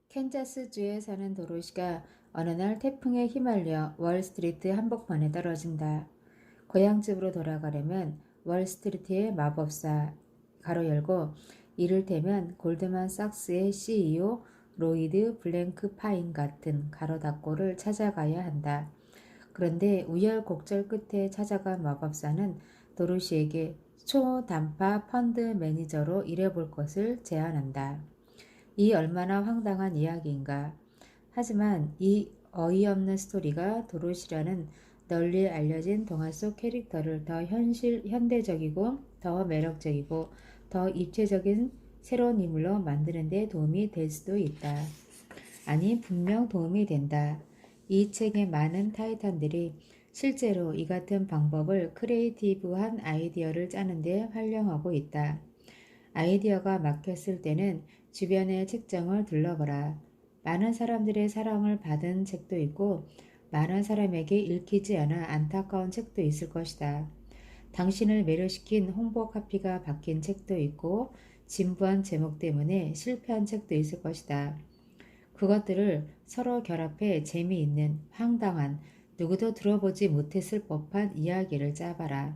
캔자스주에 사는 도로시가 어느 날 태풍에 휘말려 월스트리트 한복판에 떨어진다. 고향집으로 돌아가려면 월스트리트의 마법사 가로 열고 이를테면 골드만삭스의 CEO 로이드 블랭크 파인 같은 가로 닫고를 찾아가야 한다. 그런데 우여곡절 끝에 찾아간 마법사는 도로시에게 초단파 펀드 매니저로 일해볼 것을 제안한다. 이 얼마나 황당한 이야기인가. 하지만 이 어이없는 스토리가 도로시라는 널리 알려진 동화 속 캐릭터를 더 현대적이고 더 매력적이고 더 입체적인 새로운 인물로 만드는 데 도움이 될 수도 있다. 아니, 분명 도움이 된다. 이 책의 많은 타이탄들이 실제로 이 같은 방법을 크리에이티브한 아이디어를 짜는 데 활용하고 있다. 아이디어가 막혔을 때는 주변의 책장을 둘러보라. 많은 사람들의 사랑을 받은 책도 있고 많은 사람에게 읽히지 않아 안타까운 책도 있을 것이다. 당신을 매료시킨 홍보 카피가 바뀐 책도 있고 진부한 제목 때문에 실패한 책도 있을 것이다. 그것들을 서로 결합해 재미있는, 황당한, 누구도 들어보지 못했을 법한 이야기를 짜봐라.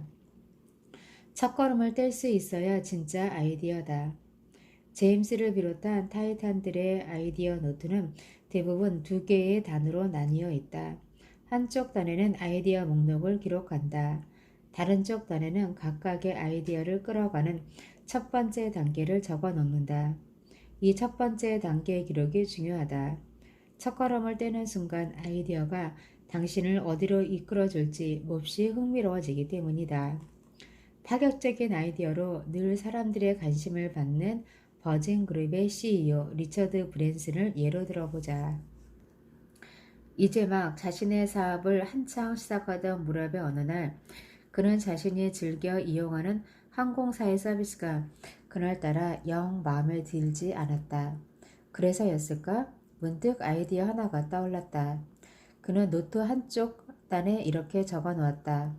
첫걸음을 뗄 수 있어야 진짜 아이디어다. 제임스를 비롯한 타이탄들의 아이디어 노트는 대부분 두 개의 단으로 나뉘어 있다. 한쪽 단에는 아이디어 목록을 기록한다. 다른 쪽 단에는 각각의 아이디어를 끌어가는 첫 번째 단계를 적어 놓는다. 이 첫 번째 단계 기록이 중요하다. 첫걸음을 떼는 순간 아이디어가 당신을 어디로 이끌어줄지 몹시 흥미로워지기 때문이다. 파격적인 아이디어로 늘 사람들의 관심을 받는 버진그룹의 CEO 리처드 브랜슨을 예로 들어보자. 이제 막 자신의 사업을 한창 시작하던 무렵의 어느 날 그는 자신이 즐겨 이용하는 항공사의 서비스가 그날따라 영 마음에 들지 않았다. 그래서였을까? 문득 아이디어 하나가 떠올랐다. 그는 노트 한쪽 단에 이렇게 적어 놓았다.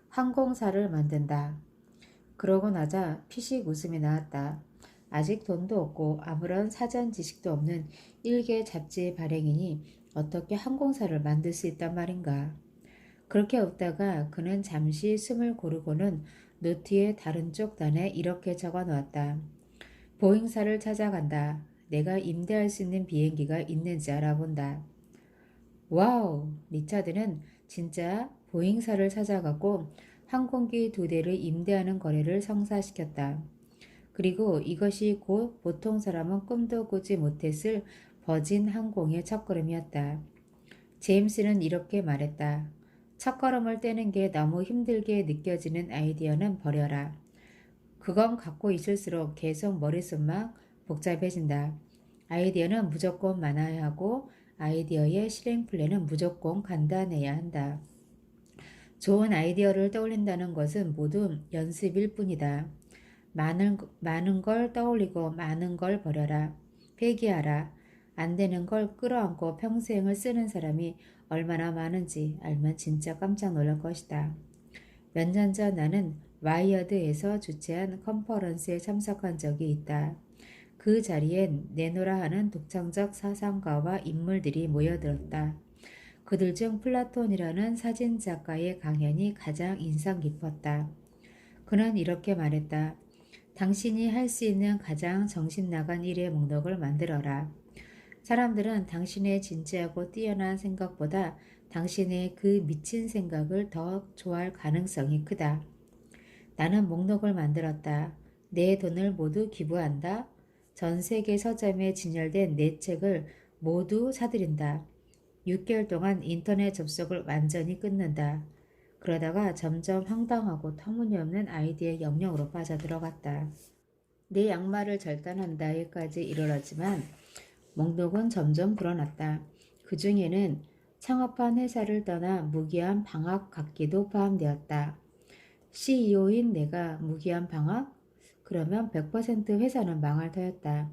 항공사를 만든다. 그러고 나자 피식 웃음이 나왔다. 아직 돈도 없고 아무런 사전 지식도 없는 일개 잡지 발행인이 어떻게 항공사를 만들 수 있단 말인가. 그렇게 웃다가 그는 잠시 숨을 고르고는 노트의 다른 쪽 단에 이렇게 적어 놓았다. 보잉사를 찾아간다. 내가 임대할 수 있는 비행기가 있는지 알아본다. 와우! 리차드는 진짜 보잉사를 찾아가고 항공기 2대를 임대하는 거래를 성사시켰다. 그리고 이것이 곧 보통 사람은 꿈도 꾸지 못했을 버진 항공의 첫걸음이었다. 제임스는 이렇게 말했다. 첫걸음을 떼는 게 너무 힘들게 느껴지는 아이디어는 버려라. 그건 갖고 있을수록 계속 머릿속만 복잡해진다. 아이디어는 무조건 많아야 하고 아이디어의 실행 플랜은 무조건 간단해야 한다. 좋은 아이디어를 떠올린다는 것은 모두 연습일 뿐이다. 많은 걸 떠올리고 많은 걸 버려라. 폐기하라. 안 되는 걸 끌어안고 평생을 쓰는 사람이 얼마나 많은지 알면 진짜 깜짝 놀랄 것이다. 몇 년 전 나는 와이어드에서 주최한 컨퍼런스에 참석한 적이 있다. 그 자리엔 내노라 하는 독창적 사상가와 인물들이 모여들었다. 그들 중 플라톤이라는 사진작가의 강연이 가장 인상 깊었다. 그는 이렇게 말했다. 당신이 할 수 있는 가장 정신나간 일의 목록을 만들어라. 사람들은 당신의 진지하고 뛰어난 생각보다 당신의 그 미친 생각을 더 좋아할 가능성이 크다. 나는 목록을 만들었다. 내 돈을 모두 기부한다. 전 세계 서점에 진열된 내 책을 모두 사들인다. 6개월 동안 인터넷 접속을 완전히 끊는다. 그러다가 점점 황당하고 터무니없는 아이디어의 영역으로 빠져들어갔다. 내 양말을 절단한다에까지 이르렀지만 목록은 점점 불어났다. 그 중에는 창업한 회사를 떠나 무기한 방학 갖기도 포함되었다. CEO인 내가 무기한 방학? 그러면 100% 회사는 망할 터였다.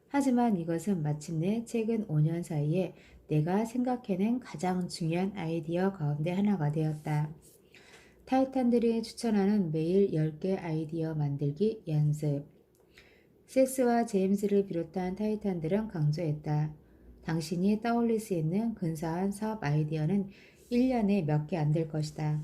하지만 이것은 마침내 최근 5년 사이에 내가 생각해낸 가장 중요한 아이디어 가운데 하나가 되었다. 타이탄들이 추천하는 매일 10개 아이디어 만들기 연습. 세스와 제임스를 비롯한 타이탄들은 강조했다. 당신이 떠올릴 수 있는 근사한 사업 아이디어는 1년에 몇 개 안 될 것이다.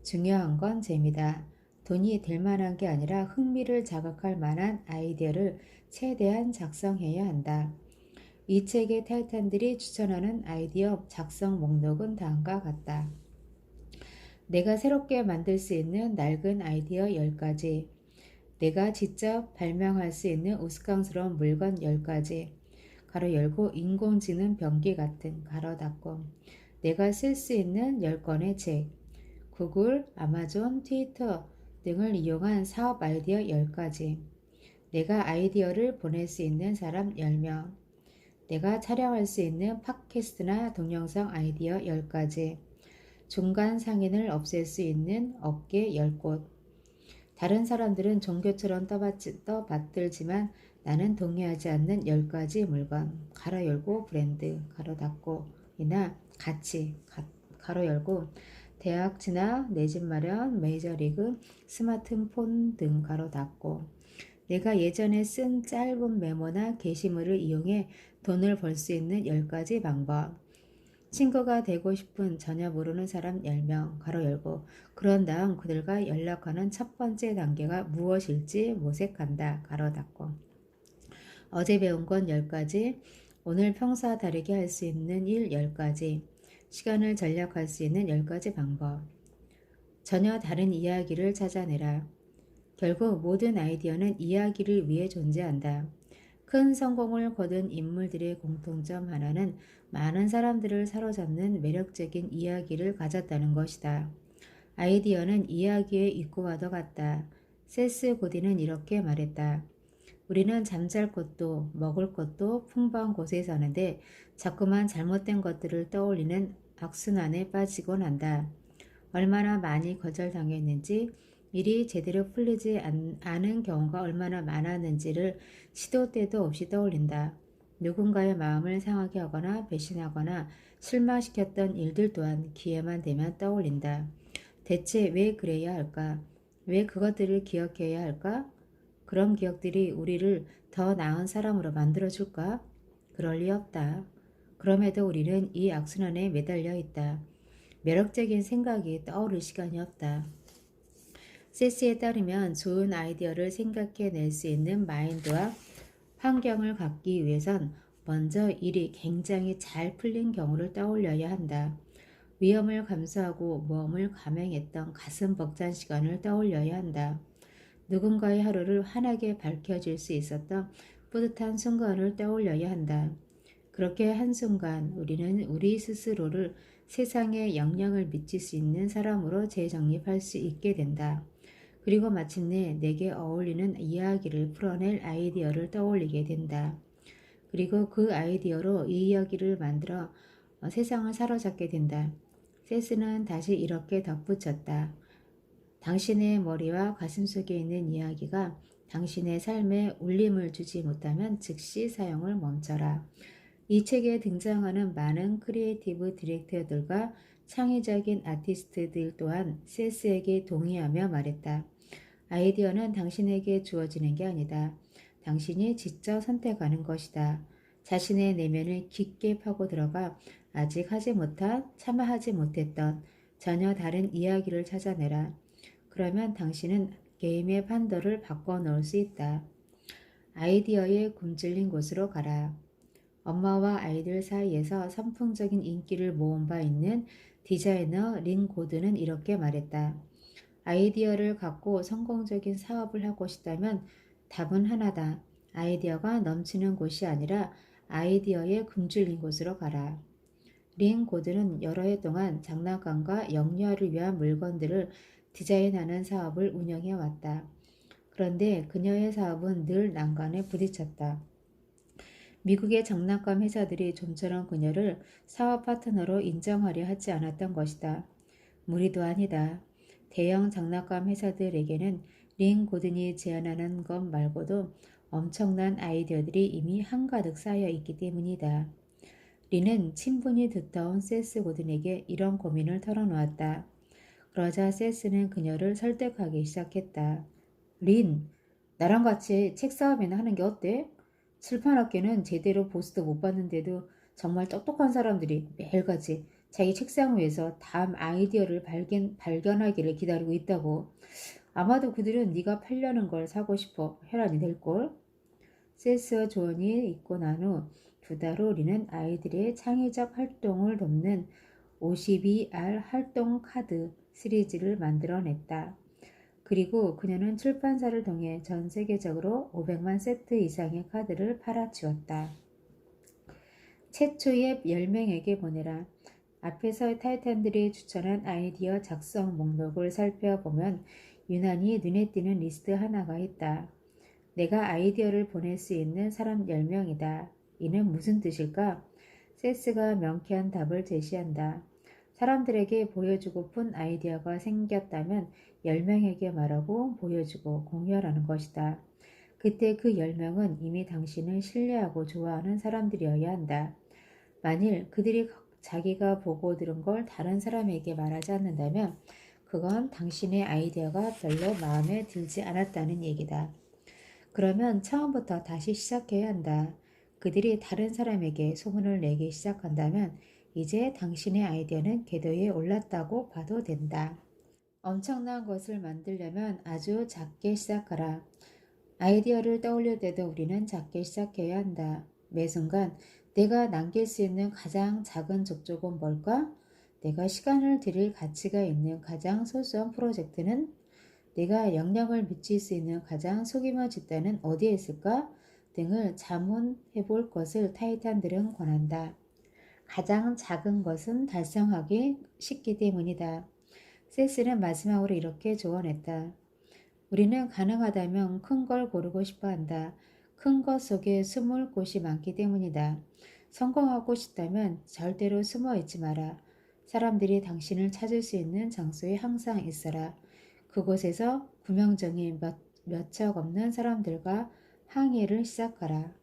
중요한 건 재미다. 돈이 될 만한 게 아니라 흥미를 자극할 만한 아이디어를 최대한 작성해야 한다. 이 책의 타이탄들이 추천하는 아이디어 작성 목록은 다음과 같다. 내가 새롭게 만들 수 있는 낡은 아이디어 10가지. 내가 직접 발명할 수 있는 우스꽝스러운 물건 10가지. 가로 열고 인공지능 변기 같은 가로 닫고. 내가 쓸 수 있는 10권의 책. 구글, 아마존, 트위터 등을 이용한 사업 아이디어 10가지. 내가 아이디어를 보낼 수 있는 사람 10명. 내가 촬영할 수 있는 팟캐스트나 동영상 아이디어 10가지. 중간 상인을 없앨 수 있는 업계 10곳. 다른 사람들은 종교처럼 떠받들지만 나는 동의하지 않는 10가지 물건. 가로 열고 브랜드, 가로 닫고 이나 가치, 가로 열고 대학 진학, 내 집 마련, 메이저리그, 스마트폰 등 가로 닫고. 내가 예전에 쓴 짧은 메모나 게시물을 이용해 돈을 벌 수 있는 10가지 방법. 친구가 되고 싶은 전혀 모르는 사람 10명, 가로 열고. 그런 다음 그들과 연락하는 첫 번째 단계가 무엇일지 모색한다, 가로 닫고. 어제 배운 건 10가지, 오늘 평소와 다르게 할 수 있는 일 10가지, 시간을 절약할 수 있는 10가지 방법. 전혀 다른 이야기를 찾아내라. 결국 모든 아이디어는 이야기를 위해 존재한다. 큰 성공을 거둔 인물들의 공통점 하나는 많은 사람들을 사로잡는 매력적인 이야기를 가졌다는 것이다. 아이디어는 이야기의 입구와도 같다. 세스 고디는 이렇게 말했다. 우리는 잠잘 곳도 먹을 것도 풍부한 곳에 사는데 자꾸만 잘못된 것들을 떠올리는 악순환에 빠지곤 한다. 얼마나 많이 거절당했는지, 일이 제대로 풀리지 않은 경우가 얼마나 많았는지를 시도 때도 없이 떠올린다. 누군가의 마음을 상하게 하거나 배신하거나 실망시켰던 일들 또한 기회만 되면 떠올린다. 대체 왜 그래야 할까? 왜 그것들을 기억해야 할까? 그런 기억들이 우리를 더 나은 사람으로 만들어줄까? 그럴 리 없다. 그럼에도 우리는 이 악순환에 매달려 있다. 매력적인 생각이 떠오를 시간이 없다. 세스에 따르면 좋은 아이디어를 생각해낼 수 있는 마인드와 환경을 갖기 위해선 먼저 일이 굉장히 잘 풀린 경우를 떠올려야 한다. 위험을 감수하고 모험을 감행했던 가슴 벅찬 시간을 떠올려야 한다. 누군가의 하루를 환하게 밝혀줄 수 있었던 뿌듯한 순간을 떠올려야 한다. 그렇게 한순간 우리는 우리 스스로를 세상에 영향을 미칠 수 있는 사람으로 재정립할 수 있게 된다. 그리고 마침내 내게 어울리는 이야기를 풀어낼 아이디어를 떠올리게 된다. 그리고 그 아이디어로 이 이야기를 만들어 세상을 사로잡게 된다. 세스는 다시 이렇게 덧붙였다. 당신의 머리와 가슴속에 있는 이야기가 당신의 삶에 울림을 주지 못하면 즉시 사용을 멈춰라. 이 책에 등장하는 많은 크리에이티브 디렉터들과 창의적인 아티스트들 또한 세스에게 동의하며 말했다. 아이디어는 당신에게 주어지는 게 아니다. 당신이 직접 선택하는 것이다. 자신의 내면을 깊게 파고 들어가 아직 하지 못한, 차마 하지 못했던 전혀 다른 이야기를 찾아내라. 그러면 당신은 게임의 판도를 바꿔놓을 수 있다. 아이디어에 굶주린 곳으로 가라. 엄마와 아이들 사이에서 선풍적인 인기를 모은 바 있는 디자이너 린 고든은 이렇게 말했다. 아이디어를 갖고 성공적인 사업을 하고 싶다면 답은 하나다. 아이디어가 넘치는 곳이 아니라 아이디어에 굶주린 곳으로 가라. 린 고든은 여러 해 동안 장난감과 영유아를 위한 물건들을 디자인하는 사업을 운영해 왔다. 그런데 그녀의 사업은 늘 난관에 부딪혔다. 미국의 장난감 회사들이 좀처럼 그녀를 사업 파트너로 인정하려 하지 않았던 것이다. 무리도 아니다. 대형 장난감 회사들에게는 린 고든이 제안하는 것 말고도 엄청난 아이디어들이 이미 한가득 쌓여 있기 때문이다. 린은 친분이 두터운 세스 고든에게 이런 고민을 털어놓았다. 그러자 세스는 그녀를 설득하기 시작했다. 린, 나랑 같이 책 사업이나 하는 게 어때? 출판업계는 제대로 보수도 못 받는데도 정말 똑똑한 사람들이 매일같이 자기 책상 위에서 다음 아이디어를 발견하기를 기다리고 있다고. 아마도 그들은 네가 팔려는 걸 사고 싶어 혈안이 될걸. 세스와 조언이 있고 난 후 두 달 후 리는 아이들의 창의적 활동을 돕는 52R 활동 카드 시리즈를 만들어냈다. 그리고 그녀는 출판사를 통해 전 세계적으로 500만 세트 이상의 카드를 팔아치웠다. 최초의 10명에게 보내라. 앞에서 타이탄들이 추천한 아이디어 작성 목록을 살펴보면 유난히 눈에 띄는 리스트 하나가 있다. 내가 아이디어를 보낼 수 있는 사람 10명이다. 이는 무슨 뜻일까? 세스가 명쾌한 답을 제시한다. 사람들에게 보여주고픈 아이디어가 생겼다면 10명에게 말하고 보여주고 공유하라는 것이다. 그때 그 10명은 이미 당신을 신뢰하고 좋아하는 사람들이어야 한다. 만일 그들이 자기가 보고 들은 걸 다른 사람에게 말하지 않는다면 그건 당신의 아이디어가 별로 마음에 들지 않았다는 얘기다. 그러면 처음부터 다시 시작해야 한다. 그들이 다른 사람에게 소문을 내기 시작한다면 이제 당신의 아이디어는 궤도에 올랐다고 봐도 된다. 엄청난 것을 만들려면 아주 작게 시작하라. 아이디어를 떠올릴 때도 우리는 작게 시작해야 한다. 매 순간 내가 남길 수 있는 가장 작은 족족은 뭘까? 내가 시간을 들일 가치가 있는 가장 소소한 프로젝트는? 내가 영향을 미칠 수 있는 가장 소규모 집단은 어디에 있을까? 등을 자문해 볼 것을 타이탄들은 권한다. 가장 작은 것은 달성하기 쉽기 때문이다. 세스는 마지막으로 이렇게 조언했다. 우리는 가능하다면 큰 걸 고르고 싶어 한다. 큰 것 속에 숨을 곳이 많기 때문이다. 성공하고 싶다면 절대로 숨어 있지 마라. 사람들이 당신을 찾을 수 있는 장소에 항상 있어라. 그곳에서 구명정이 몇 척 없는 사람들과 항해를 시작하라.